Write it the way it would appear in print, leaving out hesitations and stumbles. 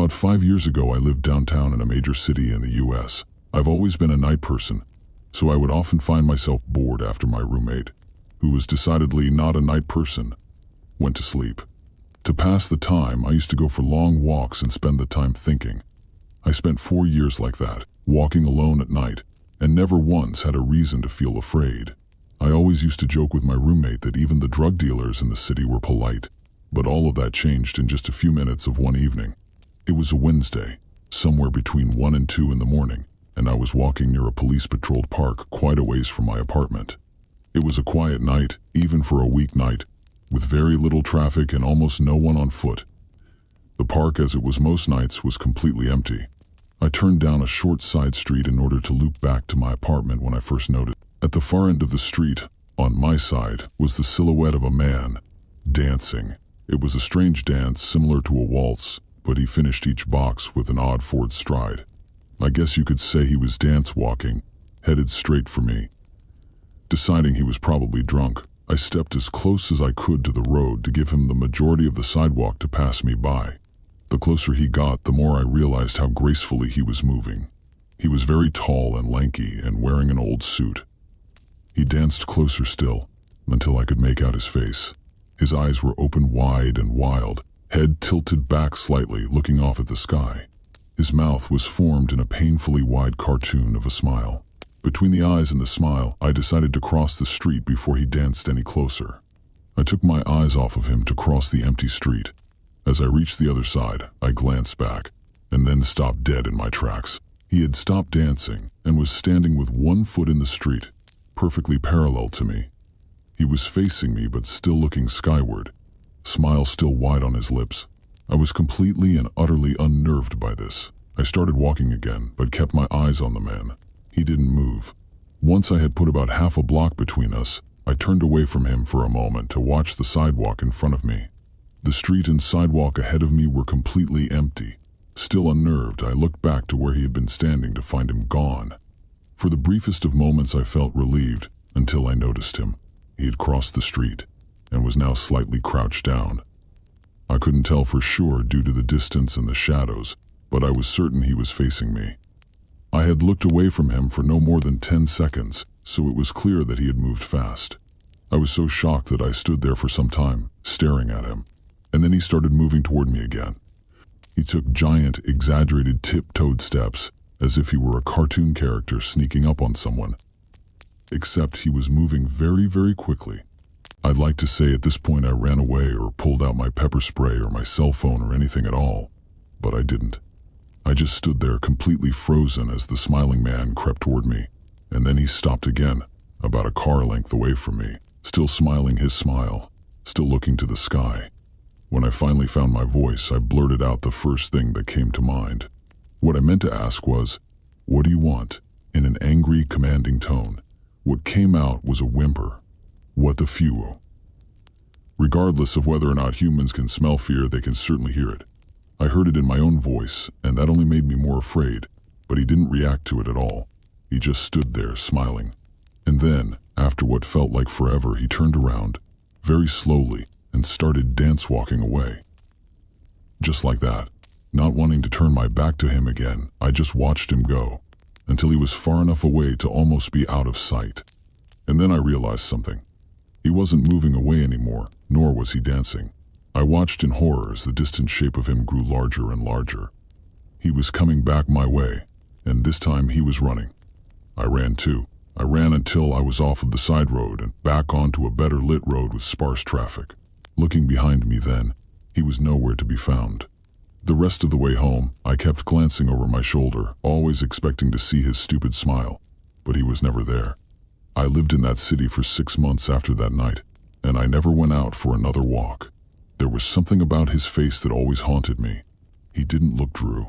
About 5 years ago, I lived downtown in a major city in the US. I've always been a night person, so I would often find myself bored after my roommate, who was decidedly not a night person, went to sleep. To pass the time, I used to go for long walks and spend the time thinking. I spent 4 years like that, walking alone at night, and never once had a reason to feel afraid. I always used to joke with my roommate that even the drug dealers in the city were polite, but all of that changed in just a few minutes of one evening. It was a Wednesday, somewhere between 1 and 2 in the morning, and I was walking near a police-patrolled park quite a ways from my apartment. It was a quiet night, even for a weeknight, with very little traffic and almost no one on foot. The park, as it was most nights, was completely empty. I turned down a short side street in order to loop back to my apartment when I first noticed. At the far end of the street, on my side, was the silhouette of a man, dancing. It was a strange dance similar to a waltz, but he finished each box with an odd forward stride. I guess you could say he was dance walking, headed straight for me. Deciding he was probably drunk, I stepped as close as I could to the road to give him the majority of the sidewalk to pass me by. The closer he got, the more I realized how gracefully he was moving. He was very tall and lanky and wearing an old suit. He danced closer still, until I could make out his face. His eyes were open wide and wild, head tilted back slightly, looking off at the sky. His mouth was formed in a painfully wide cartoon of a smile. Between the eyes and the smile, I decided to cross the street before he danced any closer. I took my eyes off of him to cross the empty street. As I reached the other side, I glanced back, and then stopped dead in my tracks. He had stopped dancing and was standing with one foot in the street, perfectly parallel to me. He was facing me but still looking skyward, smile still wide on his lips. I was completely and utterly unnerved by this. I started walking again, but kept my eyes on the man. He didn't move. Once I had put about half a block between us, I turned away from him for a moment to watch the sidewalk in front of me. The street and sidewalk ahead of me were completely empty. Still unnerved, I looked back to where he had been standing to find him gone. For the briefest of moments I felt relieved, until I noticed him. He had crossed the street, and was now slightly crouched down. I couldn't tell for sure due to the distance and the shadows, but I was certain he was facing me. I had looked away from him for no more than 10 seconds, so it was clear that he had moved fast. I was so shocked that I stood there for some time, staring at him, and then he started moving toward me again. He took giant, exaggerated tiptoed steps, as if he were a cartoon character sneaking up on someone. Except he was moving very, very quickly. I'd like to say at this point I ran away or pulled out my pepper spray or my cell phone or anything at all, but I didn't. I just stood there completely frozen as the smiling man crept toward me, and then he stopped again, about a car length away from me, still smiling his smile, still looking to the sky. When I finally found my voice, I blurted out the first thing that came to mind. What I meant to ask was, "What do you want?" in an angry, commanding tone. What came out was a whimper. What the few. Regardless of whether or not humans can smell fear, they can certainly hear it. I heard it in my own voice, and that only made me more afraid, but he didn't react to it at all. He just stood there, smiling. And then, after what felt like forever, he turned around, very slowly, and started dance-walking away. Just like that. Not wanting to turn my back to him again, I just watched him go, until he was far enough away to almost be out of sight. And then I realized something. He wasn't moving away anymore, nor was he dancing. I watched in horror as the distant shape of him grew larger and larger. He was coming back my way, and this time he was running. I ran too. I ran until I was off of the side road and back onto a better lit road with sparse traffic. Looking behind me then, he was nowhere to be found. The rest of the way home, I kept glancing over my shoulder, always expecting to see his stupid smile, but he was never there. I lived in that city for 6 months after that night, and I never went out for another walk. There was something about his face that always haunted me. He didn't look Drew.